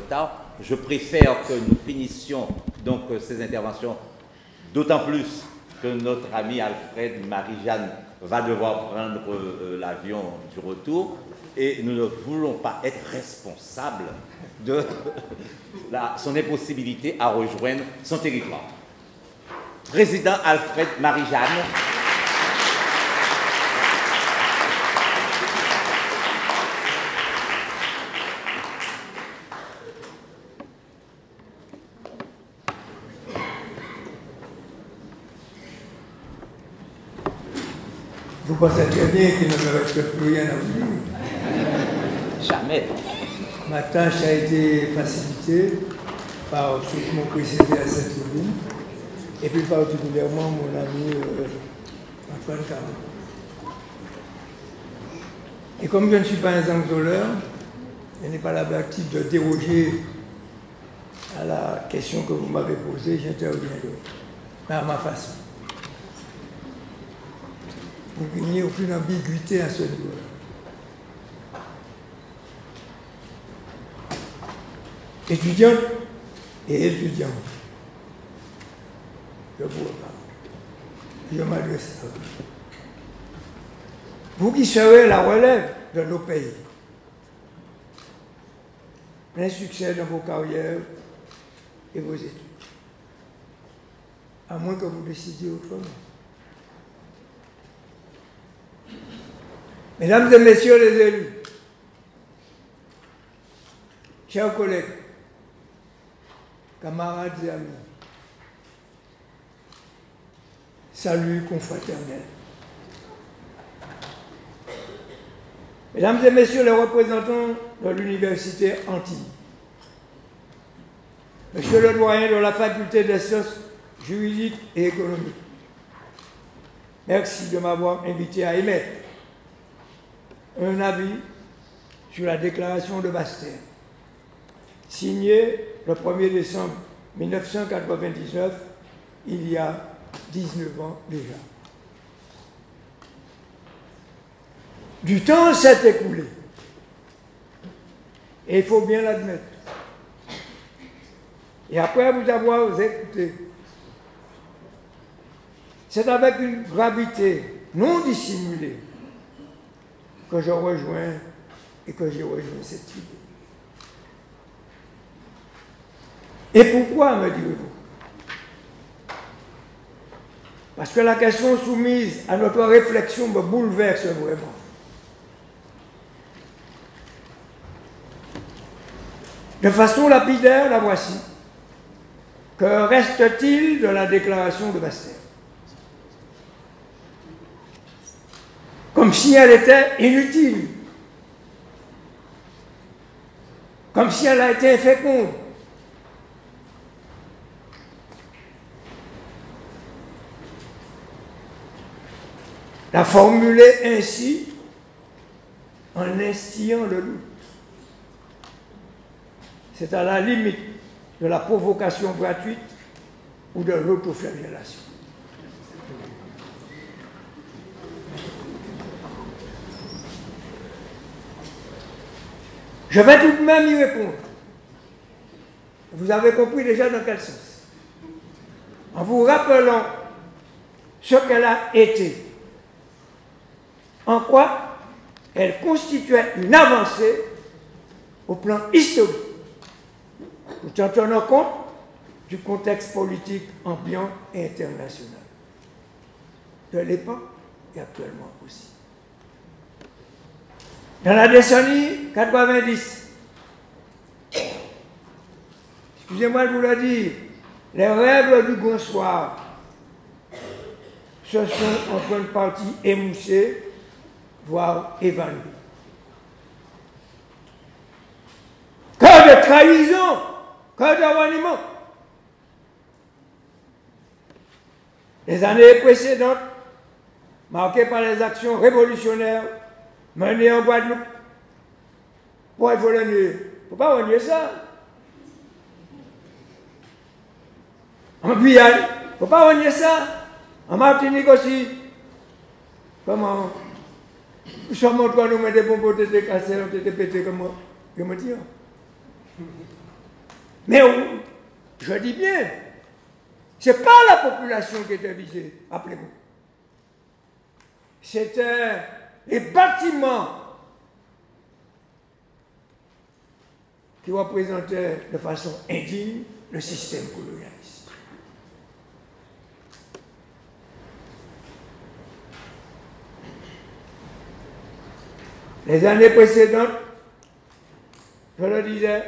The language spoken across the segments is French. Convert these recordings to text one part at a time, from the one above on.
retard. Je préfère que nous finissions donc ces interventions, d'autant plus que notre ami Alfred Marie-Jeanne va devoir prendre l'avion du retour et nous ne voulons pas être responsables de son impossibilité à rejoindre son territoire. Président Alfred Marie-Jeanne. Vous pensez très bien qu'il ne me reste plus rien à vous dire. Jamais. Ma tâche a été facilitée par ceux qui m'ont précédé à cette tribune, et plus particulièrement mon ami Antoine Caron. Et comme je ne suis pas un zanzoleur, je n'ai pas l'habitude de déroger à la question que vous m'avez posée, j'interviendrai, mais à ma façon. Pour qu'il n'y ait aucune ambiguïté à ce niveau-là. Étudiantes et étudiants, je vous reparle. Je m'adresse à vous. Vous qui serez la relève de nos pays, plein succès dans vos carrières et vos études, à moins que vous décidiez autrement. Mesdames et messieurs les élus, chers collègues, camarades et amis, salut confraternel. Mesdames et messieurs les représentants de l'Université Antilles, monsieur le doyen de la Faculté des sciences juridiques et économiques, merci de m'avoir invité à émettre un avis sur la déclaration de Basse-Terre, signée le 1er décembre 1999, il y a 19 ans déjà. Du temps s'est écoulé, et il faut bien l'admettre. Et après vous avoir écouté, c'est avec une gravité non dissimulée que je rejoins et que j'ai rejoint cette idée. Et pourquoi, me direz-vous? Parce que la question soumise à notre réflexion me bouleverse vraiment. De façon lapidaire, la voici. Que reste-t-il de la déclaration de Basse-Terre? Comme si elle était inutile, comme si elle a été inféconde. La formuler ainsi en instillant le doute, c'est à la limite de la provocation gratuite ou de l'autoflagellation. Je vais tout de même y répondre. Vous avez compris déjà dans quel sens. En vous rappelant ce qu'elle a été, en quoi elle constituait une avancée au plan historique, tout en tenant compte du contexte politique ambiant et international de l'époque et actuellement aussi. Dans la décennie 90, excusez-moi de vous le dire, les rêves du grand soir se sont en grande partie émoussés, voire évanouis. Que de trahison, que de reniement. Les années précédentes, marquées par les actions révolutionnaires menées en Guadeloupe, bon, il faut le nier. Il ne faut pas renier ça. En Guyane, il ne faut pas renier ça. En Martinique aussi. Comment? Nous sommes en train de nous mettre des bombes, des cassés, des pétés comme moi. Je me dis. Mais je dis bien, ce n'est pas la population qui était visée, rappelez-vous. C'était les bâtiments qui représentaient de façon indigne le système colonialiste. Les années précédentes, je le disais,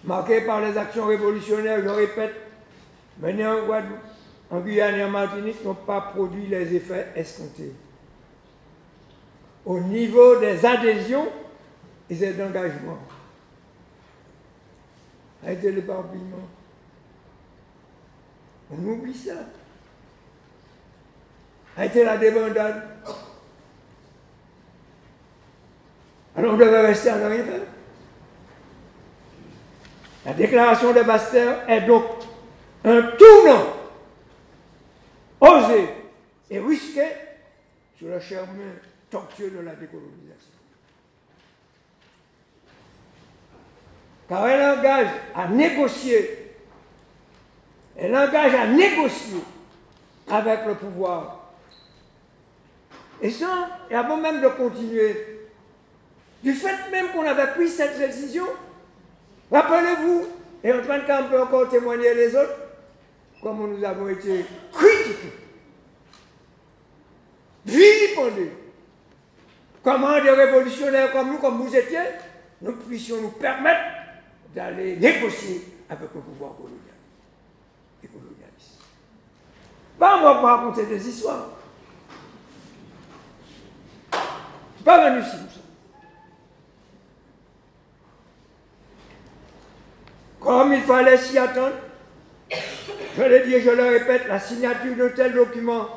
marquées par les actions révolutionnaires, je répète, menées en Guadeloupe, en Guyane et en Martinique, n'ont pas produit les effets escomptés. Au niveau des adhésions et des engagements, a été l'éparpillement. On oublie ça. A été la débandade. Alors on devait rester à ne rien faire. La déclaration de Basse-Terre est donc un tournant osé et risqué sur le chemin tortueux de la décolonisation. Car elle engage à négocier, avec le pouvoir. Et ça, et avant même de continuer, du fait même qu'on avait pris cette décision, rappelez-vous, et Antoine Camp peut encore témoigner les autres, comment nous avons été critiqués, vilipendés, comment des révolutionnaires comme nous, comme vous étiez, nous puissions nous permettre d'aller négocier avec le pouvoir colonial et colonialiste. Pas on va pas raconter des histoires. Je ne suis pas venu ici pour ça. Comme il fallait s'y attendre, je le dis et je le répète, la signature de tel document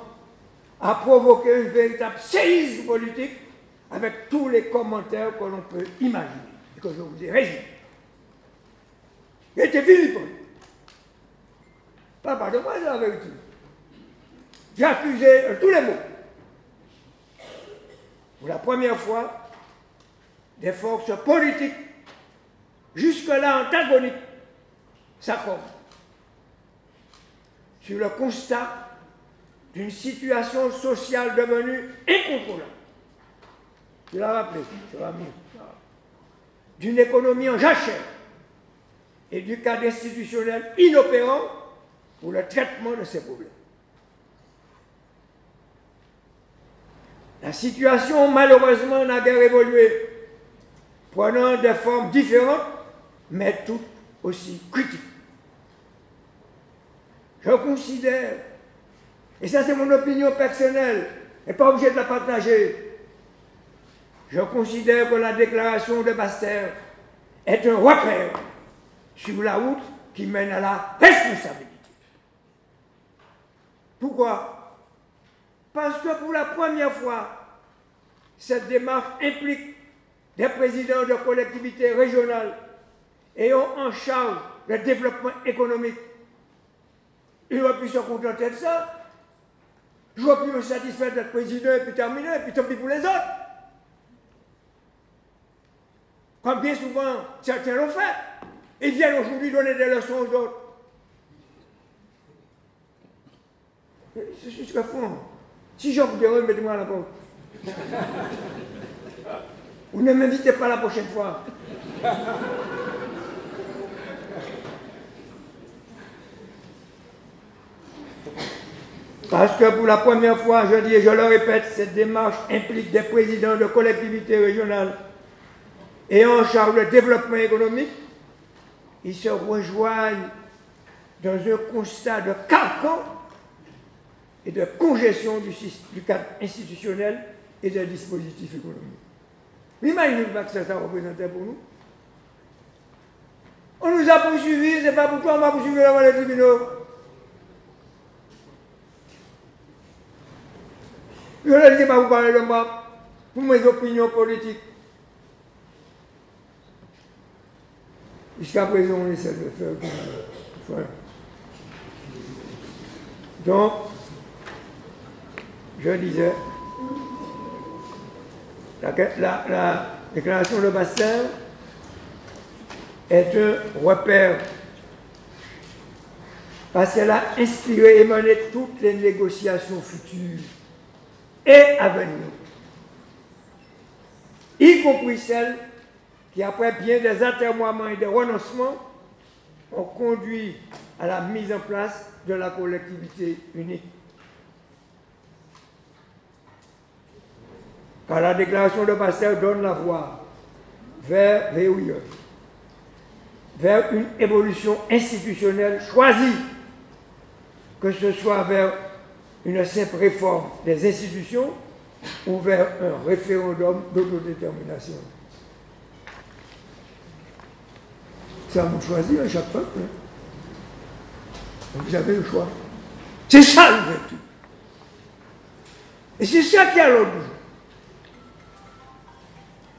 a provoqué une véritable séisme politique avec tous les commentaires que l'on peut imaginer et que je vous ai résumés. Il était vilipendé. Pas de moi, c'est la vérité. J'ai accusé tous les mots. Pour la première fois, des forces politiques, jusque-là antagoniques, s'accordent sur le constat d'une situation sociale devenue incontrôlable. Je l'ai rappelé, d'une économie en jachère et du cadre institutionnel inopérant pour le traitement de ces problèmes. La situation, malheureusement, n'a guère évolué, prenant des formes différentes, mais toutes aussi critiques. Je considère, et ça c'est mon opinion personnelle, et pas obligé de la partager, je considère que la déclaration de Basse-Terre est un repère sur la route qui mène à la responsabilité. Pourquoi? Parce que pour la première fois, cette démarche implique des présidents de collectivités régionales ayant en charge le développement économique. Ils auraient pu se contenter de ça. J'aurais pu me satisfaire d'être président et puis terminer, et puis tant pis pour les autres. Comme bien souvent, certains l'ont fait. Ils viennent aujourd'hui donner des leçons aux autres. C'est ce qu'ils font. Si j'en vous dirais, mettez-moi à la porte. Vous ne m'invitez pas la prochaine fois. Parce que pour la première fois, je dis et je le répète, cette démarche implique des présidents de collectivités régionales ayant en charge le développement économique. Ils se rejoignent dans un constat de carcan et de congestion du cadre institutionnel et des dispositifs économiques. Imaginez pas que ça représentait pour nous. On nous a poursuivis, c'est pas pourquoi on m'a poursuivi devant les tribunaux. Je ne sais pas vous parler de moi, pour mes opinions politiques. Jusqu'à présent, on essaie de faire comme voilà. Donc, je disais, la déclaration de Basse-Terre est un repère parce qu'elle a inspiré et mené toutes les négociations futures et à venir, y compris celles qui, après bien des atermoiements et des renoncements, ont conduit à la mise en place de la collectivité unique. Car la déclaration de Pasteur donne la voie vers une évolution institutionnelle choisie, que ce soit vers une simple réforme des institutions ou vers un référendum d'autodétermination. C'est à vous de choisir, à chaque peuple. Vous avez le choix. C'est ça l'ouverture. Et c'est ça qui a l'autre jour.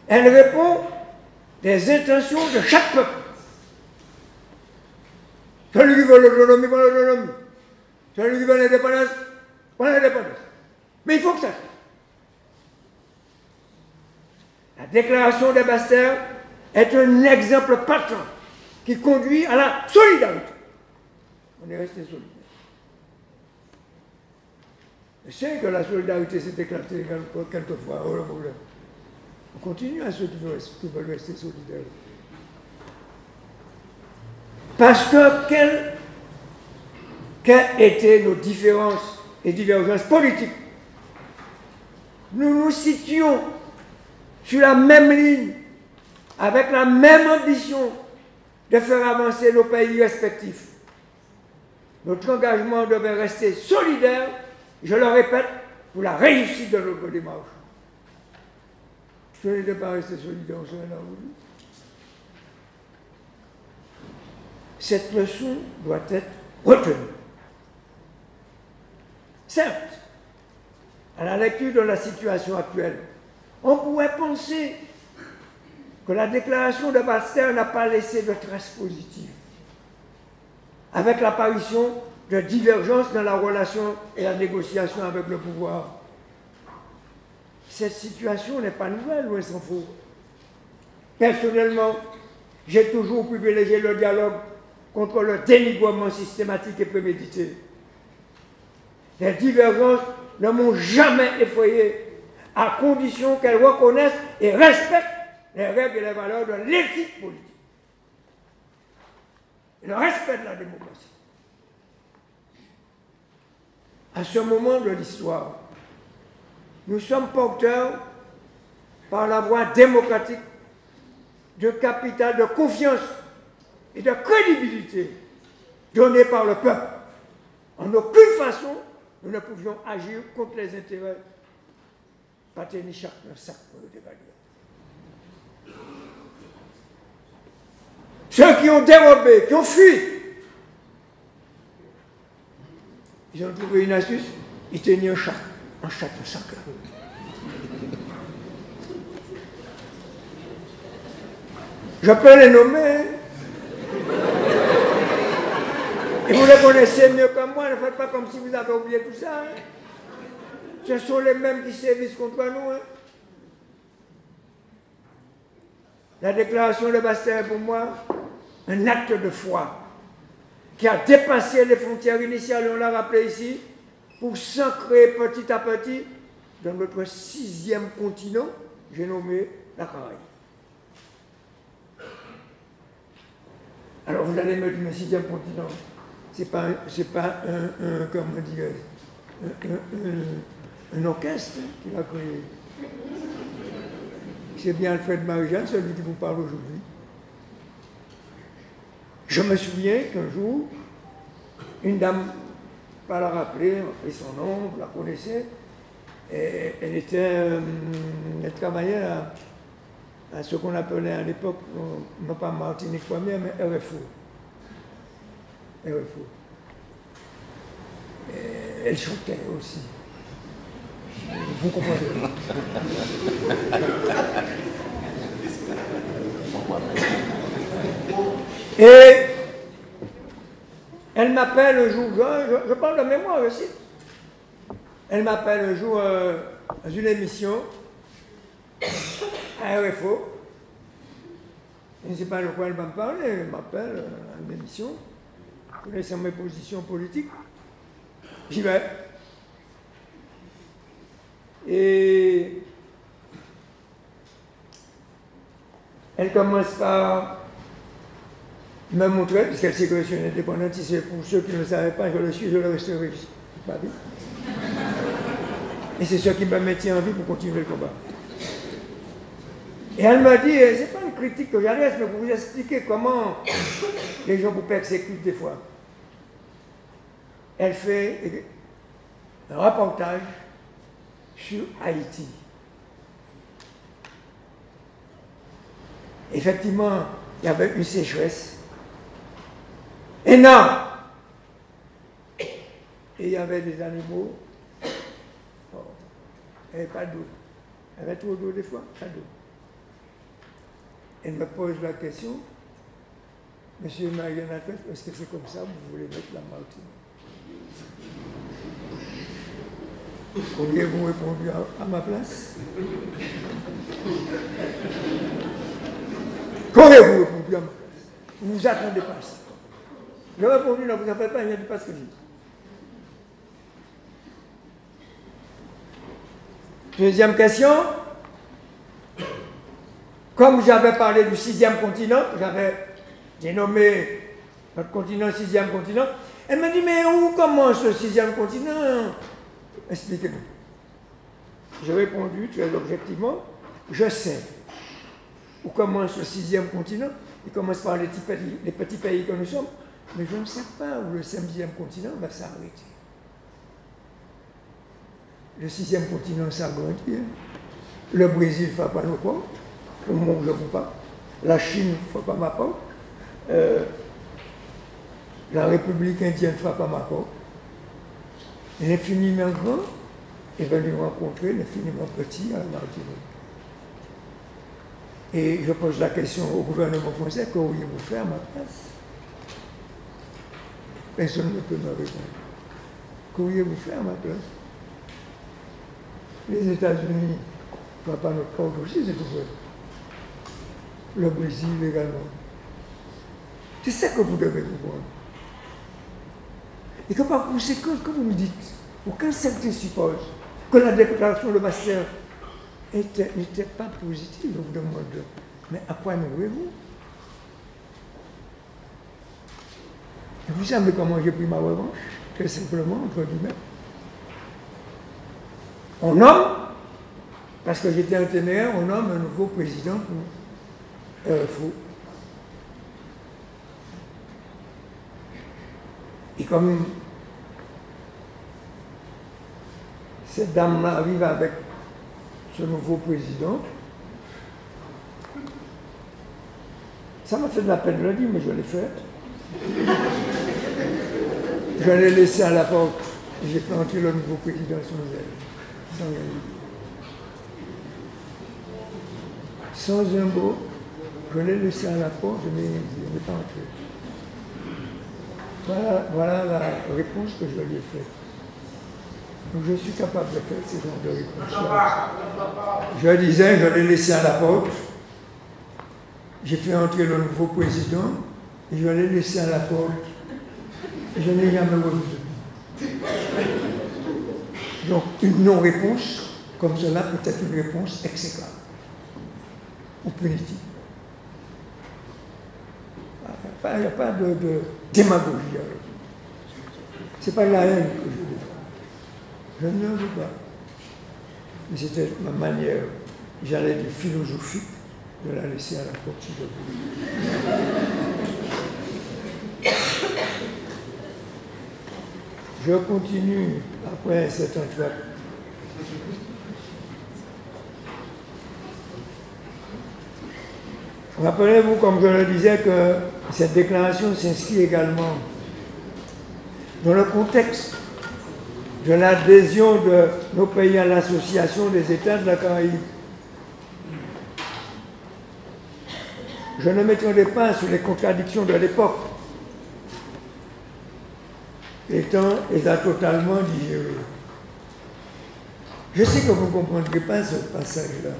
Elle répond des intentions de chaque peuple. Celui qui veut l'autonomie, prend l'autonomie. Celui qui veut l'indépendance, prend l'indépendance. Mais il faut que ça. La déclaration des Bastères est un exemple patent qui conduit à la solidarité. On est resté solidaire. Je sais que la solidarité s'est éclatée quelquefois. On continue à ceux qui veulent rester solidaires. Parce que quelles étaient nos différences et divergences politiques? Nous nous situons sur la même ligne, avec la même ambition de faire avancer nos pays respectifs. Notre engagement devait rester solidaire, je le répète, pour la réussite de notre démarche. Si on n'était pas resté solidaire, on serait là aujourd'hui. Cette leçon doit être retenue. Certes, à la lecture de la situation actuelle, on pourrait penser que la déclaration de Pasteur n'a pas laissé de traces positives, avec l'apparition de divergences dans la relation et la négociation avec le pouvoir. Cette situation n'est pas nouvelle, loin s'en faut. Personnellement, j'ai toujours privilégié le dialogue contre le dénigrement systématique et prémédité. Les divergences ne m'ont jamais effrayé, à condition qu'elles reconnaissent et respectent les règles et les valeurs de l'éthique politique. Et le respect de la démocratie. À ce moment de l'histoire, nous sommes porteurs, par la voie démocratique, de capital de confiance et de crédibilité donné par le peuple. En aucune façon, nous ne pouvions agir contre les intérêts. Pas tenir chacun sac pour le dévaluer. Ceux qui ont dérobé, qui ont fui, ils ont trouvé une astuce, ils tenaient un sac. Je peux les nommer. Et vous les connaissez mieux que moi, ne faites pas comme si vous avez oublié tout ça. Hein. Ce sont les mêmes qui sévissent contre nous. Hein. La déclaration de Bastère est pour moi un acte de foi qui a dépassé les frontières initiales, on l'a rappelé ici, pour s'ancrer petit à petit dans notre 6e continent, j'ai nommé la Caraïbe. Alors vous allez me dire, le 6e continent, c'est pas un comment dire, un orchestre qui l'a créé. C'est bien Alfred Marie-Jeanne, celui qui vous parle aujourd'hui. Je me souviens qu'un jour, une dame, pas la rappeler, on fait son nom, vous la connaissez, et elle travaillait à ce qu'on appelait à l'époque, non pas Martinique première, mais RFO. Et elle chantait aussi. Vous comprenez? Et elle m'appelle un jour, je parle de mémoire aussi. Elle m'appelle un jour dans une émission à RFO. Je ne sais pas de quoi elle va me parler, elle m'appelle à une émission, connaissant mes positions politiques, j'y vais. Et elle commence par me montrer, puisqu'elle sait que je suis indépendantiste, et pour ceux qui ne le savaient pas, je le suis, je le resterai toute ma vie. Et c'est ce qui me maintient en vie pour continuer le combat. Et elle m'a dit, c'est pas une critique que j'adresse, mais pour vous expliquer comment les gens vous persécutent des fois. Elle fait un reportage sur Haïti. Effectivement, il y avait une sécheresse énorme. Et il y avait des animaux. Oh, il n'y avait pas d'eau. Il y avait trop d'eau des fois, pas d'eau. Elle me pose la question, Monsieur Mariana, est-ce que c'est comme ça que vous voulez mettre la Martinique? Pourriez-vous répondre à ma place? Qu'auriez-vous répondu à ma place? Vous ne vous attendez pas à ça. J'ai répondu, non, vous n'en faites pas, il n'y a pas ce que je dis. Deuxième question. Comme j'avais parlé du 6e continent, j'avais dénommé notre continent 6e continent, elle m'a dit, mais où commence le 6e continent? Expliquez-nous. J'ai répondu très objectivement, je sais où commence le 6e continent, il commence par les petits pays que nous sommes, mais je ne sais pas où le 5e continent va s'arrêter. Le 6e continent s'agrandit. Le Brésil ne fait pas nos portes. Le monde ne veut pas. La Chine ne fait pas ma porte. La République indienne ne fait pas ma porte. L'infiniment grand est venu rencontrer l'infiniment petit à la Martinique. Et je pose la question au gouvernement français, qu'auriez-vous fait à ma place? Personne ne peut me répondre. Qu'auriez-vous fait à ma place? Les États-Unis ne font pas notre porte aussi, c'est tout vrai. Le Brésil également. C'est ça que vous devez comprendre. Et que par conséquent, quand vous me dites, aucun certains suppose que la déclaration de Bastien n'était pas positive, je vous demande, mais à quoi nouez-vous? Et vous savez comment j'ai pris ma revanche? Très simplement, entre guillemets. On nomme, parce que j'étais un téméraire, on nomme un nouveau président pour RFO. Et comme cette dame-là arrive avec ce nouveau président, ça m'a fait de la peine de le dire, mais je l'ai fait. Je l'ai laissé à la porte et j'ai fait entrer le nouveau président sans elle. Sans un mot, je l'ai laissé à la porte, je n'ai pas entré. Voilà la réponse que je lui ai faite. Donc je suis capable de faire ce genre de réponse. Je disais, je l'ai laissé à la porte, j'ai fait entrer le nouveau président, et je l'ai laissé à la porte, et je n'ai jamais revu. Donc une non-réponse, comme cela, peut être une réponse exécrable, ou punitive. Il n'y a pas de démagogie. Ce n'est pas la haine que je défends. Je ne veux pas. Mais c'était ma manière, j'allais dire philosophique, de la laisser à la porte si je voulais. Je continue après cette entrée. Rappelez-vous, comme je le disais, que cette déclaration s'inscrit également dans le contexte de l'adhésion de nos pays à l'Association des États de la Caraïbe. Je ne m'étendrai pas sur les contradictions de l'époque. Les temps les a totalement digérés. Je sais que vous ne comprendrez pas ce passage-là.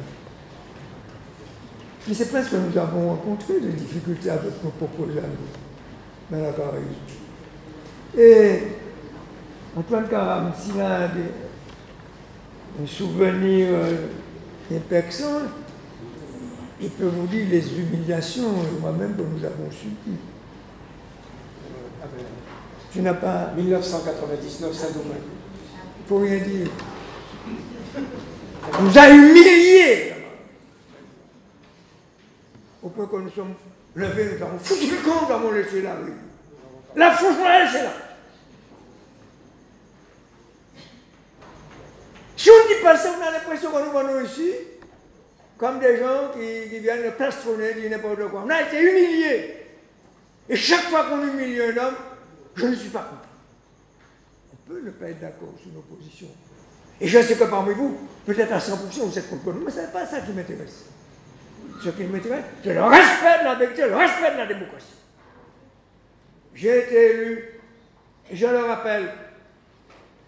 Mais c'est parce que nous avons rencontré des difficultés avec nos propres amis dans la Caraïbe. Et Antoine Karam, s'il a un souvenir impexant, il peut vous dire les humiliations, moi-même, que nous avons subies. Tu n'as pas... 1999, Saint-Domingue. Il ne faut rien dire. On nous a humiliés. Au point que nous sommes levés, nous avons foutu le camp, nous avons laissé la rue. La fourche, c'est là. Si on dit pas ça, on a l'impression que nous venons ici comme des gens qui viennent plastronner, dire n'importe quoi. On a été humiliés. Et chaque fois qu'on humilie un homme, je ne suis pas content. On peut ne pas être d'accord sur nos positions. Et je sais que parmi vous, peut-être à 100%, vous êtes contre nous, mais ce n'est pas ça qui m'intéresse. Ce qui m'intéresse, c'est le respect de la vérité, le respect de la démocratie. J'ai été élu, et je le rappelle,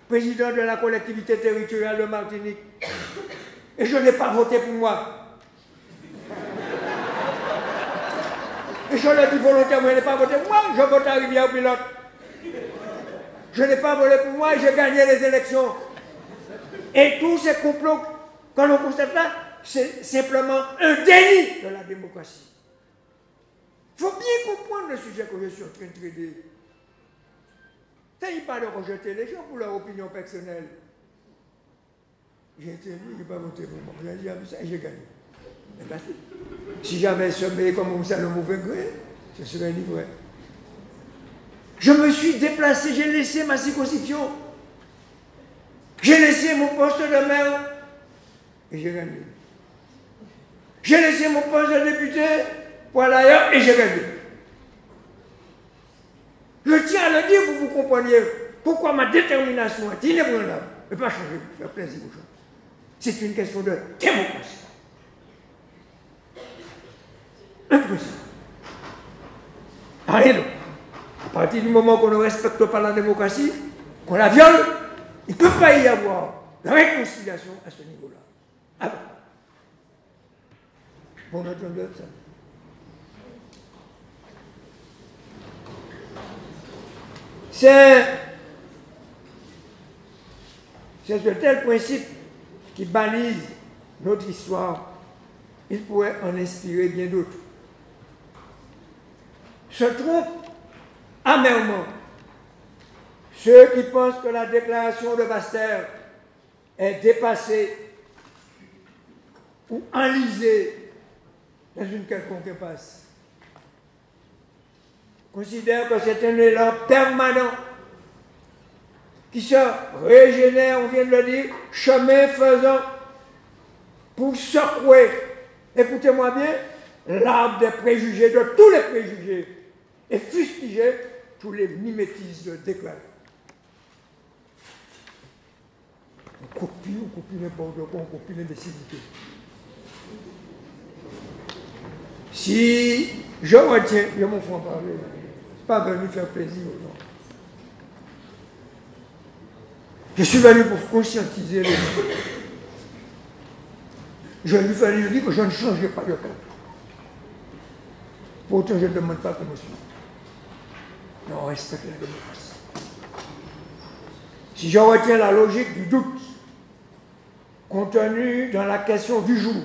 président de la collectivité territoriale de Martinique, et je n'ai pas voté pour moi. Et je l'ai dit volontairement, je n'ai pas voté pour moi, je vote à Rivière-Pilote. Je n'ai pas voté pour moi et j'ai gagné les élections. Et tous ces complots que l'on constate là, c'est simplement un déni de la démocratie. Il faut bien comprendre le sujet que je suis en train de traiter. Il ne s'agit pas de rejeter les gens pour leur opinion personnelle. J'ai été élu, je n'ai pas voté pour moi. J'ai dit ça et j'ai gagné. Si j'avais semé comme ça le mauvais gré, je serais livré. Je me suis déplacé, j'ai laissé ma circonscription. J'ai laissé mon poste de maire et j'ai gagné. J'ai laissé mon poste de député pour aller ailleurs et j'ai gagné. Je tiens à le dire pour que vous compreniez pourquoi ma détermination est inébranlable. Je ne peux pas changer pour faire plaisir aux gens. C'est une question de démocratie. Impossible. Rien d'autre. À partir du moment qu'on ne respecte pas la démocratie, qu'on la viole, il ne peut pas y avoir de réconciliation à ce niveau-là. Ah bon. Bon, on entend ça. C'est de tels principes qui balisent notre histoire. Il pourrait en inspirer bien d'autres. Se trompent amèrement ceux qui pensent que la déclaration de Basse-Terre est dépassée ou enlisée dans une quelconque impasse. Considèrent que c'est un élan permanent qui se régénère, on vient de le dire, chemin faisant pour secouer, écoutez-moi bien, l'arbre des préjugés, de tous les préjugés, et fustiger tous les mimétismes déclarés. On copie n'importe quoi, on copie l'imbécilité. Si je retiens, je m'en fous en parler, je ne suis pas venu faire plaisir aux gens. Je suis venu pour conscientiser les gens. Je lui fallait dire que je ne changerai pas de camp. Pourtant, je ne demande pas promotion. Mais on respecte la démocratie. Si je retiens la logique du doute contenue dans la question du jour,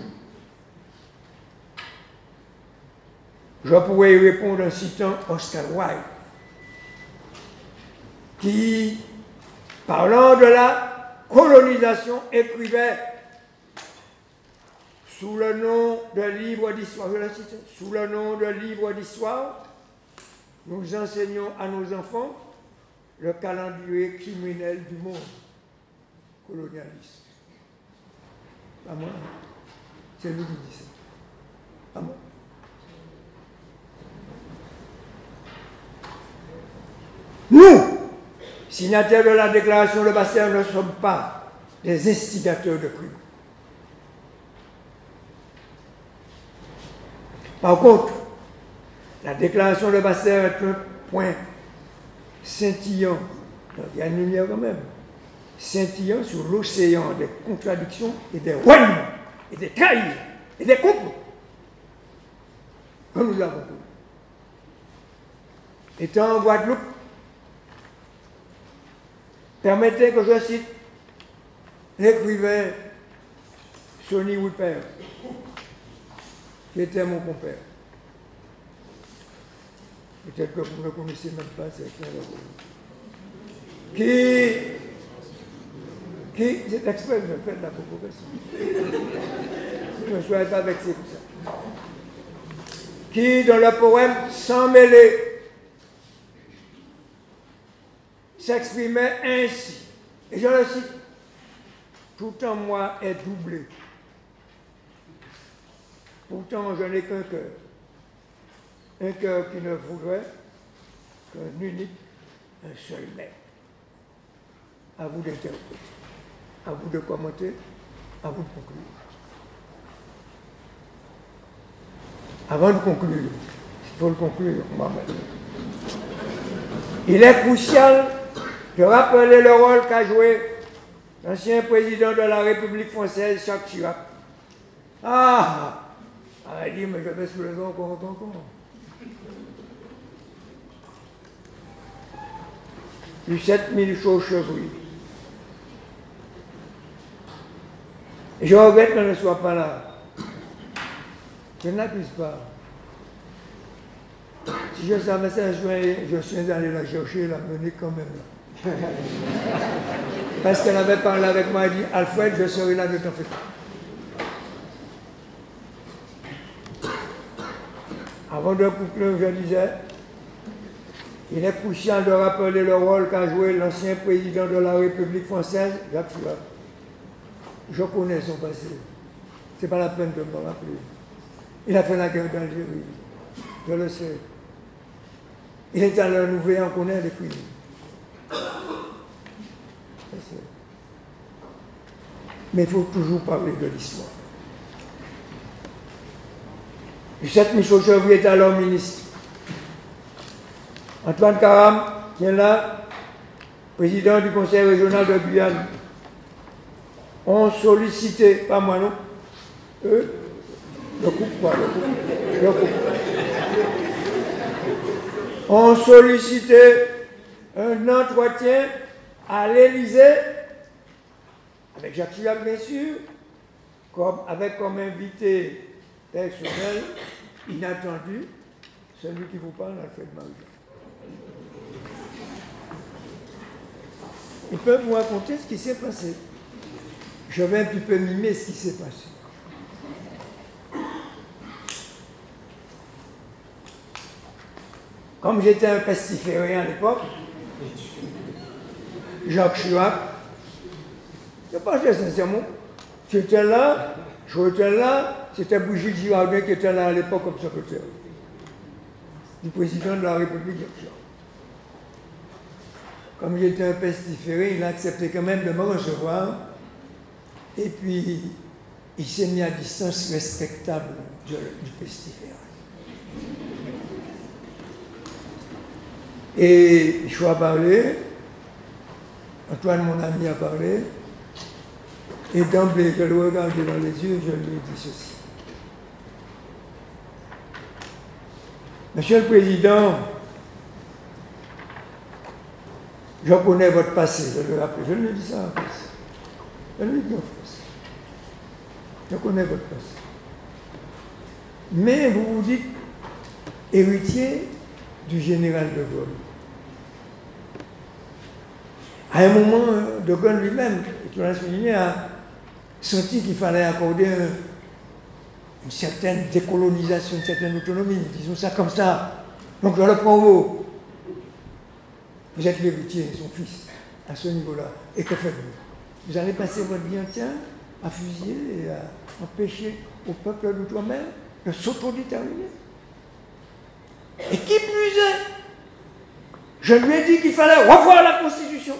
je pourrais y répondre en citant Oscar Wilde, qui, parlant de la colonisation, écrivait sous le nom de livre d'histoire, je la cite, sous le nom de livre d'histoire, nous enseignons à nos enfants le calendrier criminel du monde colonialiste. Pas moi, c'est lui qui dit ça. Pas moi. Nous, signataires de la déclaration de Basse-Terre, ne sommes pas des instigateurs de crimes. Par contre, la déclaration de Basse-Terre est un point scintillant, il y a une lumière quand même, scintillant sur l'océan des contradictions et des reniements, et des trahisons, et des complots. que nous avons connu. Étant en Guadeloupe, permettez que je cite l'écrivain Sonny Whipper, qui était mon compère. Peut-être que vous ne le connaissez même pas, c'est c'est l'exprès que je fais de la provocation. Je ne serais pas vexé pour ça. Qui, dans le poème Sans mêler, s'exprimait ainsi. Et je le cite. Tout en moi est doublé. Pourtant, je n'ai qu'un cœur. Un cœur qui ne voudrait qu'un unique, un seul maître. À vous d'interpréter, à vous de commenter, à vous de conclure. Avant de conclure, il faut le conclure moi-même. Il est crucial de rappeler le rôle qu'a joué l'ancien président de la République française, Jacques Chirac. Ah, elle dit, mais je vais sous les encore. Du 7000 chauves-chevreuils. Je regrette qu'elle ne soit pas là. Je n'accuse pas. Si je savais ça, je suis allé la chercher, la mener quand même là. Parce qu'elle avait parlé avec moi, elle dit, Alfred, je serai là, ne t'en fais pas. Avant de conclure, je disais, il est crucial de rappeler le rôle qu'a joué l'ancien président de la République française, Jacques Chirac. Je connais son passé. Ce n'est pas la peine de me rappeler. Il a fait la guerre d'Algérie. Je le sais. Il est à la Nouvelle, on connaît les crimes. Mais il faut toujours parler de l'histoire. Lucette Michaud-Chevrier est alors ministre. Antoine Karam, qui est là, président du Conseil régional de Guyane, ont sollicité, pas moi non, eux, le coupe, ont sollicité un entretien à l'Élysée, avec Jacques Chirac bien sûr, avec comme invité personnel inattendu, celui qui vous parle, Alfred Marie-Jean. Ils peuvent vous raconter ce qui s'est passé. Je vais un petit peu mimer ce qui s'est passé. Comme j'étais un pestiféré à l'époque, Jacques Chirac, je ne sais pas sincèrement, j'étais là, c'était Brigitte Girardin qui était là à l'époque comme secrétaire du président de la République. Comme j'étais un pestiféré, il a accepté quand même de me recevoir. Et puis, il s'est mis à distance respectable du pestiféré. Et je suis parlé, Antoine, mon ami, a parlé. Et d'emblée, je le regardais dans les yeux, je lui ai dit ceci. Monsieur le Président, je connais votre passé, je le rappelle. Je lui ai dit ça en face. Je lui ai dit en face. Je connais votre passé. Mais vous vous dites héritier du général de Gaulle. À un moment, de Gaulle lui-même, qui l'a souligné, a senti qu'il fallait accorder une certaine décolonisation, une certaine autonomie, disons ça comme ça. Donc je le prends au mot. Vous êtes l'héritier, son fils, à ce niveau-là. Et que faites-vous? Vous allez passer votre vie entière à fusiller et à empêcher au peuple d'outre-mer de s'autodéterminer. Et qui plus est, je lui ai dit qu'il fallait revoir la Constitution.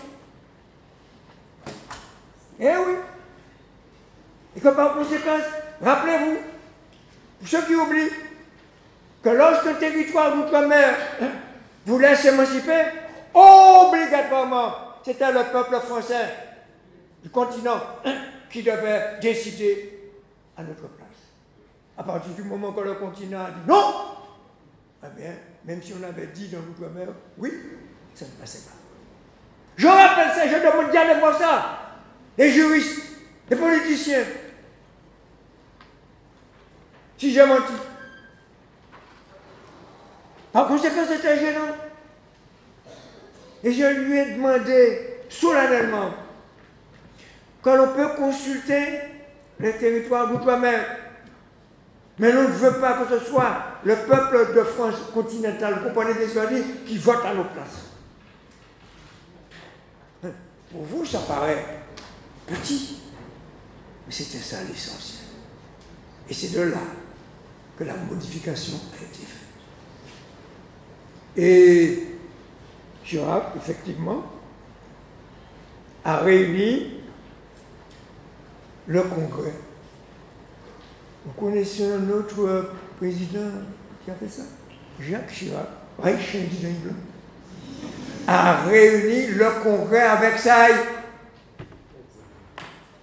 Eh oui. Et que par conséquence, rappelez-vous, pour ceux qui oublient, que lorsqu'un territoire d'outre-mer voulait s'émanciper, obligatoirement, c'était le peuple français du continent qui devait décider à notre place. À partir du moment que le continent a dit non, eh bien, même si on avait dit dans l'outre-mer, oui, ça ne passait pas. Je rappelle ça, je demande bien de voir ça. Des juristes, des politiciens. Si j'ai menti. Par conséquent, c'était gênant. Et je lui ai demandé solennellement que l'on peut consulter les territoires d'outre-mer. Mais l'on ne veut pas que ce soit le peuple de France continentale, vous comprenez des États-Unis, qui vote à nos places. Pour vous, ça paraît petit, mais c'était ça l'essentiel. Et c'est de là que la modification a été faite. Et Chirac, effectivement, a réuni le Congrès. Vous connaissez un autre président qui a fait ça? Jacques Chirac, a réuni le Congrès avec ça.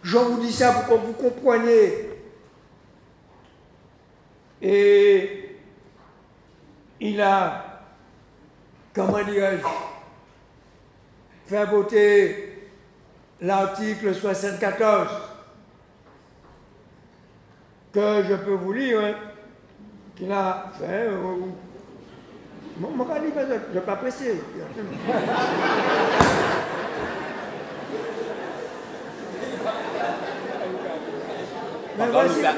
Je vous dis ça pour que vous compreniez. Et il a, comment dirais-je, fait voter l'article 74 que je peux vous lire, hein, qu'il a fait. Je ne vais pas presser. Mais voici, là.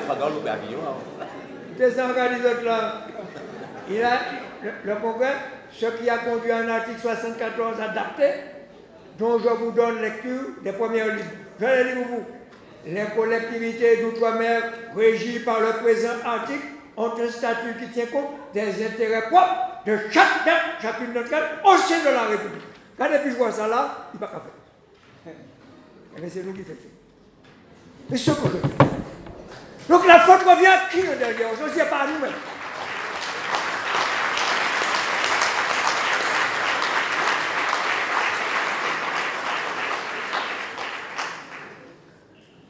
Il a, le Congrès, ce qui a conduit à un article 74 adapté, dont je vous donne lecture des premières lignes. Je les lis pour vous. Les collectivités d'outre-mer régies par le présent article ont un statut qui tient compte des intérêts propres de chacune d'entre elles au sein de la République. Quand depuis je vois ça là, il ne va pas faire. Mais c'est nous qui faisons. Mais ce que je fais. Donc la faute revient à qui le derrière? Je ne sais pas à nous-mêmes.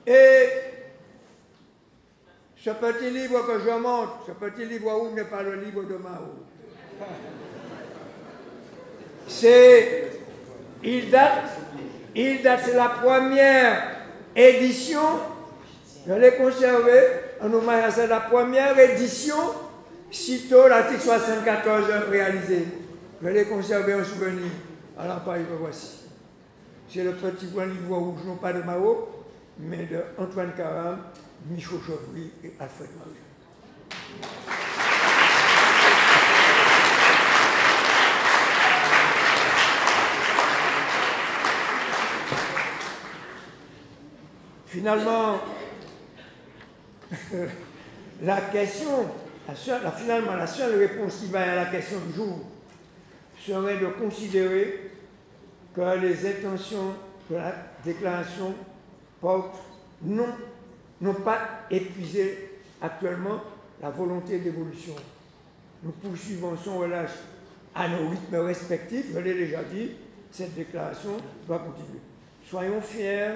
Et ce petit livre que je montre, ce petit livre où n'est pas le livre de Mao, il date, c'est la première édition, je l'ai conservé, en hommage à ça, la première édition, sitôt l'article 74 réalisé. Je l'ai conservé en souvenir. Alors, par exemple, voici. C'est le petit livre rouge, non pas de Mao, mais de Antoine Karam, Michaud Chauvery et Alfred Marijan. Finalement, la question, la seule réponse qui va à la question du jour serait de considérer que les intentions de la déclaration n'ont pas épuisé actuellement la volonté d'évolution. Nous poursuivons sans relâche à nos rythmes respectifs, je l'ai déjà dit, cette déclaration doit continuer. Soyons fiers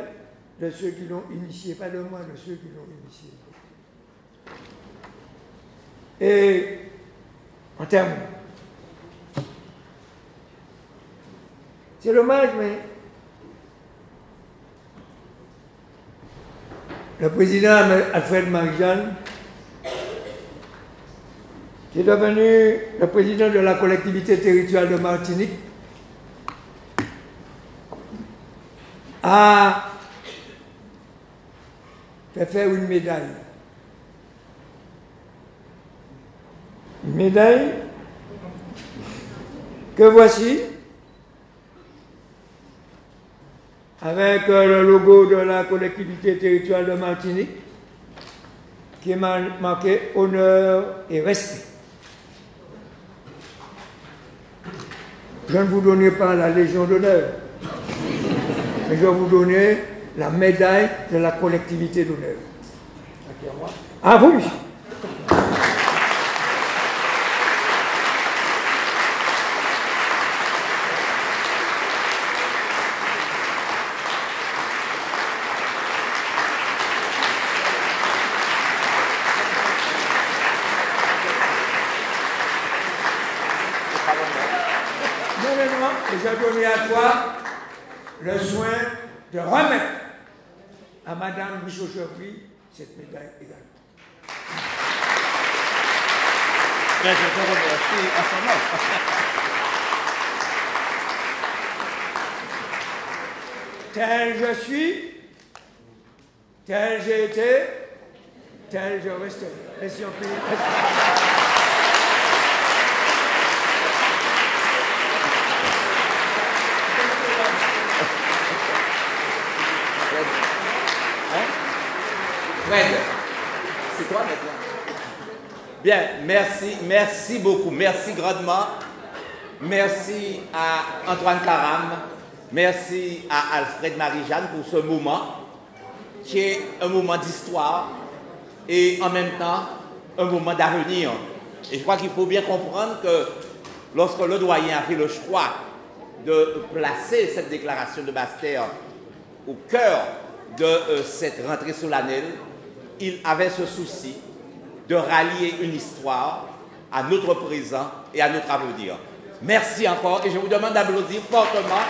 de ceux qui l'ont initié, pas de moi, de ceux qui l'ont initié. Et en terminant, c'est dommage, mais le président Alfred Marijan, qui est devenu le président de la collectivité territoriale de Martinique, a fait faire une médaille. Une médaille que voici, avec le logo de la collectivité territoriale de Martinique, qui est marqué honneur et respect. Je ne vous donnais pas la Légion d'honneur, mais je vais vous donner la médaille de la collectivité d'honneur. À vous, Michel. maintenant, j'ai donné à toi le soin de remettre à Madame Michaud-Chevry cette médaille également. Je te remercie à son nom. Tel je suis, tel j'ai été, tel je resterai. Merci en pays. Fred, c'est toi maintenant. Bien, merci beaucoup, merci grandement. Merci à Antoine Karam, merci à Alfred Marie-Jeanne pour ce moment, qui est un moment d'histoire et en même temps un moment d'avenir. Et je crois qu'il faut bien comprendre que lorsque le doyen a fait le choix de placer cette déclaration de Basse-Terre au cœur de cette rentrée solennelle, il avait ce souci de rallier une histoire à notre présent et à notre avenir. Merci encore et je vous demande d'applaudir fortement